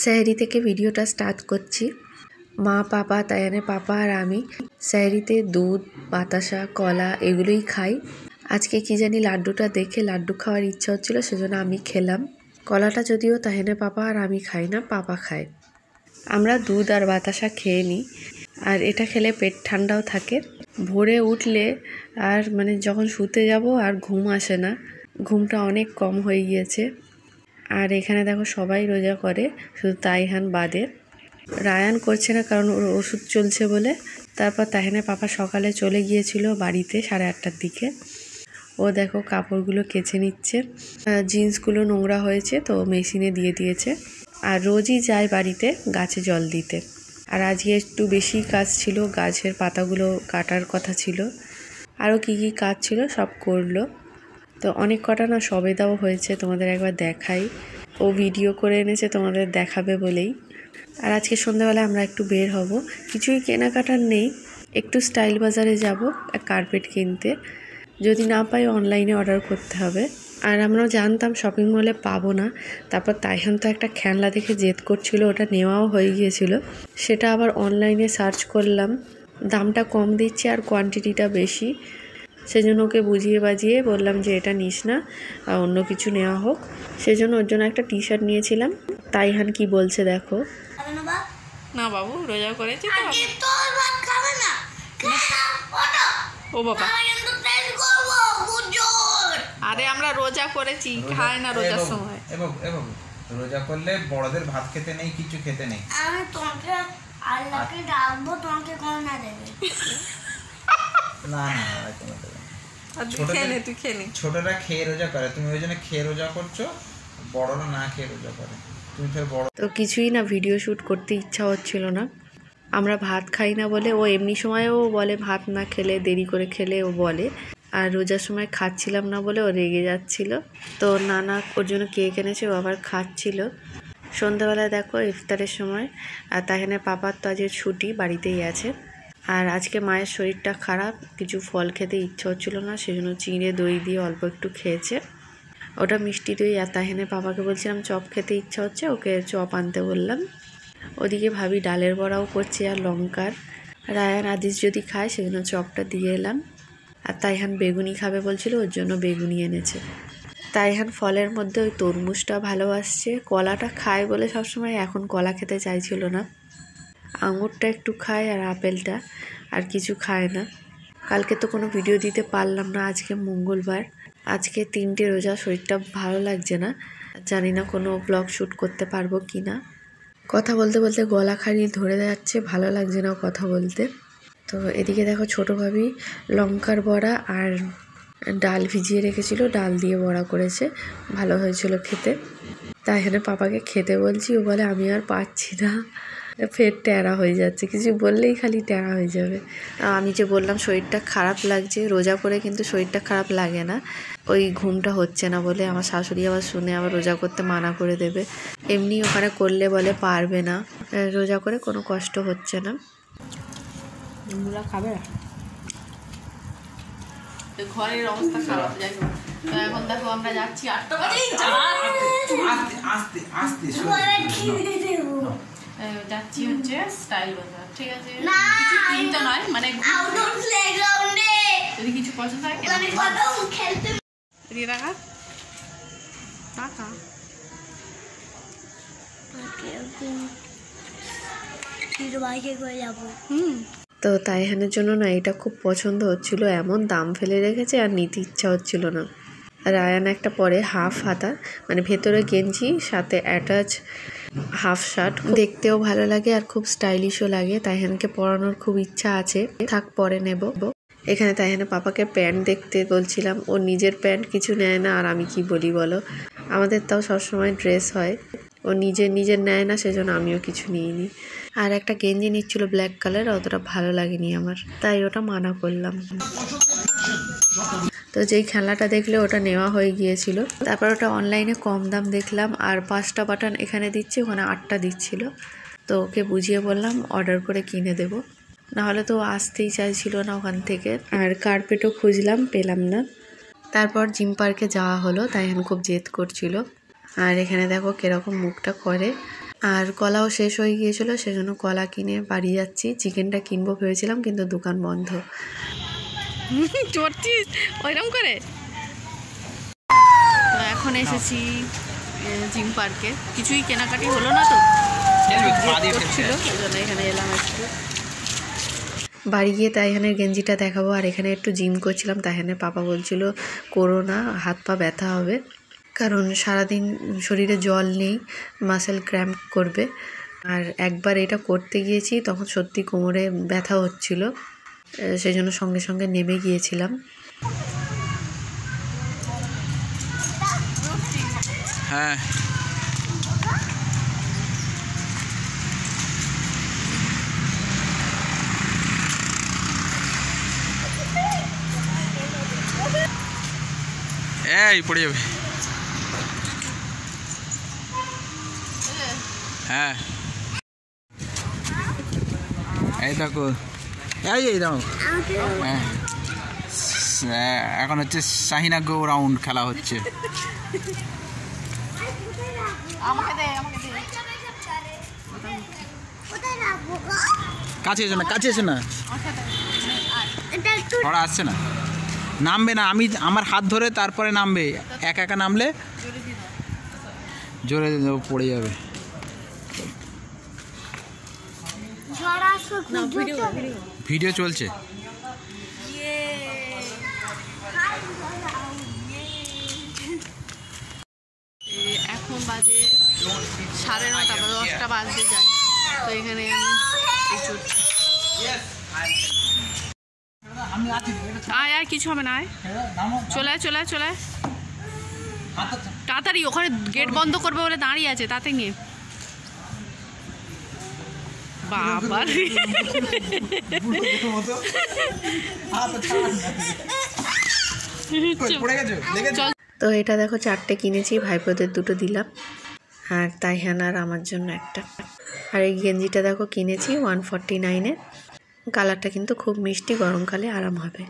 সেহরি থেকে ভিডিওটা স্টার্ট করছি। মা, পাপা, তাইয়ানের পাপা আর আমি সেহরিতে দুধ, বাতাসা, কলা এগুলোই খাই। আজকে কি জানি লাড্ডুটা দেখে লাড্ডু খাওয়ার ইচ্ছা হচ্ছিল, সেজন্য আমি খেলাম। কলাটা যদিও তাইয়ানের পাপা আর আমি খাই না, পাপা খায়। আমরা দুধ আর বাতাসা খেয়ে নিই, আর এটা খেলে পেট ঠান্ডাও থাকে। ভোরে উঠলে আর যখন শুতে যাব আর ঘুম আসে না, ঘুমটা অনেক কম হয়ে গিয়েছে। আর এখানে দেখো সবাই রোজা করে, শুধু তাইহান বাদে। রায়ান করছে না কারণ ওর ওষুধ চলছে বলে। তারপর তাইহানের পাপা সকালে চলে গিয়েছিল বাড়িতে 8:30টার দিকে। ও দেখো কাপড়গুলো কেচে নিচ্ছে, জিন্সগুলো নোংরা হয়েছে তো মেশিনে দিয়ে দিয়েছে। আর রোজই যায় বাড়িতে গাছে জল দিতে। আর আজকে একটু বেশি কাজ ছিল, গাছের পাতাগুলো কাটার কথা ছিল, আরও কি কি কাজ ছিল সব করলো। তো অনেক কটা না সবেদাও হয়েছে, তোমাদের একবার দেখাই। ও ভিডিও করে এনেছে তোমাদের দেখাবে বলেই। আর আজকে সন্ধ্যাবেলা আমরা একটু বের হব, কিছুই কেনাকাটার নেই, একটু স্টাইল বাজারে যাব কার্পেট কিনতে। যদি না পাই অনলাইনে অর্ডার করতে হবে। আর আমরাও জানতাম শপিং মলে পাবো না। তারপর তাইহান তো একটা খেলনা দেখে জেদ করছিল, ওটা নেওয়াও হয়ে গিয়েছিল। সেটা আবার অনলাইনে সার্চ করলাম, দামটা কম দিচ্ছে আর কোয়ান্টিটিটা বেশি। সেজন্য ওকে বুঝিয়ে বাজিয়ে বললাম যে এটা নিস না, অন্য কিছু নেওয়া হোক। সেজন্য ওর জন্য একটা টি শার্ট নিয়েছিলাম। তাইহান কি বলছে দেখো। না বাবু, রোজা করেছি তো। ও বাবা, আরে আমরা রোজা করেছি, খাই না রোজার সময়। রোজা করলে বড়দের ভাত খেতে নেই, কিছু খেতে নেই। আমি তোমাকে আল্লাহকে ডাকবো, তোমাকে কোন না দেবে। না ছোটরা খেয়ে রোজা করে, তুমি ওই জন্য খেয়ে রোজা করছো। বড়রা না খেয়ে রোজা করে, তুমি ফের বড়। তো কিছুই না, ভিডিও শ্যুট করতে ইচ্ছা হচ্ছিল না। আমরা ভাত খাই না বলে, ও এমনি সময়ও বলে ভাত না খেলে, দেরি করে খেলে ও বলে। আর রোজার সময় খাচ্ছিলাম না বলে ও রেগে যাচ্ছিল। তো নানা ওর জন্য কেক এনেছে, ও আবার খাচ্ছিল। সন্ধ্যাবেলায় দেখো ইফতারের সময়। আর তাইহানের পাপার তো আজকে ছুটি, বাড়িতেই আছে। আর আজকে মায়ের শরীরটা খারাপ, কিছু ফল খেতে ইচ্ছা হচ্ছিল না, সেজন্য চিঁড়ে দই দিয়ে অল্প একটু খেয়েছে। ওটা মিষ্টি দই। আর তাইহানের পাপাকে বলছিলাম চপ খেতে ইচ্ছা হচ্ছে, ওকে চপ আনতে বললাম। ওদিকে ভাবি ডালের বড়াও করছে আর লঙ্কার। রায়ান আদিস যদি খায় সেজন্য চপটা দিয়ে এলাম। আর তাইহান বেগুনি খাবে বলছিল, ওর জন্য বেগুনি এনেছে। তাইহান ফলের মধ্যে ওই তরমুজটা ভালোবাসছে, কলাটা খায় বলে সবসময়, এখন কলা খেতে চাইছিল না। আঙুরটা একটু খায় আর আপেলটা, আর কিছু খায় না। কালকে তো কোনো ভিডিও দিতে পারলাম না, আজকে মঙ্গলবার, আজকে 3টে রোজা, শরীরটা ভালো লাগছে না। জানি না কোনো ব্লগ শ্যুট করতে পারবো কি না। কথা বলতে বলতে গলা খালি ধরে যাচ্ছে, ভালো লাগছে না কথা বলতে। তো এদিকে দেখো ছোটো ভাবি লঙ্কার বড়া আর ডাল ভিজিয়ে রেখেছিল, ডাল দিয়ে বড়া করেছে, ভালো হয়েছিল খেতে। তাই এখানে পাপাকে খেতে বলছি, ও বলে আমি আর পাচ্ছি না, ফের ট্যারা হয়ে যাচ্ছে, কিছু বললেই খালি ট্যারা হয়ে যাবে। আমি যে বললাম শরীরটা খারাপ লাগছে, রোজা করে কিন্তু শরীরটা খারাপ লাগে না, ওই ঘুমটা হচ্ছে না বলে। আমার শাশুড়ি আবার শুনে আবার রোজা করতে মানা করে দেবে। এমনি ওখানে করলে বলে পারবে না, রোজা করে কোনো কষ্ট হচ্ছে না। খাবে ঘরের অবস্থা খারাপ, যাই হোক। তো এখন দেখো আমরা যাচ্ছি 8টা বাজে, যাচ্ছি হচ্ছে স্টাইল বাজার, ঠিক আছে? কিছু কিনতে নয়, যদি কিছু পছন্দ হয় দিয়ে রাখা টাকা। তো তাইহানের জন্য না এটা খুব পছন্দ হচ্ছিল, এমন দাম ফেলে রেখেছে আর নিতে ইচ্ছা হচ্ছিল না। রায়ান একটা পরে হাফ হাতা, ভেতরে গেঞ্জি, সাথে অ্যাটাচ হাফ শার্ট, দেখতেও ভালো লাগে আর খুব স্টাইলিশও লাগে। তাইহানকে পরানোর খুব ইচ্ছা আছে, থাক পরে নেব। এখানে তাইহানের পাপাকে প্যান্ট দেখতে বলছিলাম, ও নিজের প্যান্ট কিছু নেয় না, আর আমি কি বলি বলো, আমাদের তাও সবসময় ড্রেস হয়, ও নিজের নেয় না, সেজন্য আমিও কিছু নিইনি। আর একটা গেঞ্জি নিচ্ছিল ব্ল্যাক কালার, অতটা ভালো লাগেনি আমার, তাই ওটা মানা করলাম। তো যেই খেলনাটা দেখলে ওটা নেওয়া হয়ে গিয়েছিল। তারপর ওটা অনলাইনে কম দাম দেখলাম, আর 5টা বাটন এখানে দিচ্ছে, ওখানে 8টা দিচ্ছিল। তো ওকে বুঝিয়ে বললাম অর্ডার করে কিনে দেব, নাহলে তো আসতেই চাইছিল না ওখান থেকে। আর কার্পেটও খুঁজলাম, পেলাম না। তারপর জিম পার্কে যাওয়া হলো, তাই এখন খুব জেদ করছিল। আর এখানে দেখো কিরকম মুখটা করে। আর কলাও শেষ হয়ে গিয়েছিলো, সেজন্য কলা কিনে বাড়ি যাচ্ছি। চিকেনটা কিনবো ভেবেছিলাম, কিন্তু দোকান বন্ধ। চড়ছিস ওইরকম করে। তো এখন এসেছি জিম পার্কে, কিছুই কেনাকাটি হলো না তো, ছিল এই জন্য এখানে এলাম একটু। বাড়ি গিয়ে তাইহানের গেঞ্জিটা দেখাবো। আর এখানে একটু জিম করছিলাম, তাইহানের পাপা বলছিল করো না, হাত পা ব্যথা হবে, কারণ সারাদিন শরীরে জল নেই, মাসেল ক্র্যাম্প করবে। আর একবার এটা করতে গিয়েছি, তখন সত্যি কোমরে ব্যথা হচ্ছিল, সেই জন্য সঙ্গে সঙ্গে নেমে গিয়েছিলাম। হ্যাঁ এই পড়ে যাবে। হ্যাঁ এই দেখো, এই দেখো, হ্যাঁ এখন হচ্ছে শাহিনা গো রাউন্ড খেলা হচ্ছে। কাছে এসো না, কাছে এসো না, ওরা আসছে না, নামবে না। আমি আমার হাত ধরে তারপরে নামবে, একা একা নামলে জোরে পড়ে যাবে। ভিডিও চলছে। এখন বাজে 9:30 বা 10টা বাজতে যায়। তো এখানে আমি আয় আয়, কিছু হবে না, আয় চলে আয় চলে আয় চলে আয় তাড়াতাড়ি। ওখানে গেট বন্ধ করবে বলে দাঁড়িয়ে আছে, তাতে নিয়ে বাবা তো এটা দেখো 4টে কিনেছি, ভাইপোদের 2টো দিলাম, আর তাইহান আর আমার জন্য একটা। আর এই গেঞ্জিটা দেখো কিনেছি 149-এর, কালারটা কিন্তু খুব মিষ্টি, গরমকালে আরাম হবে।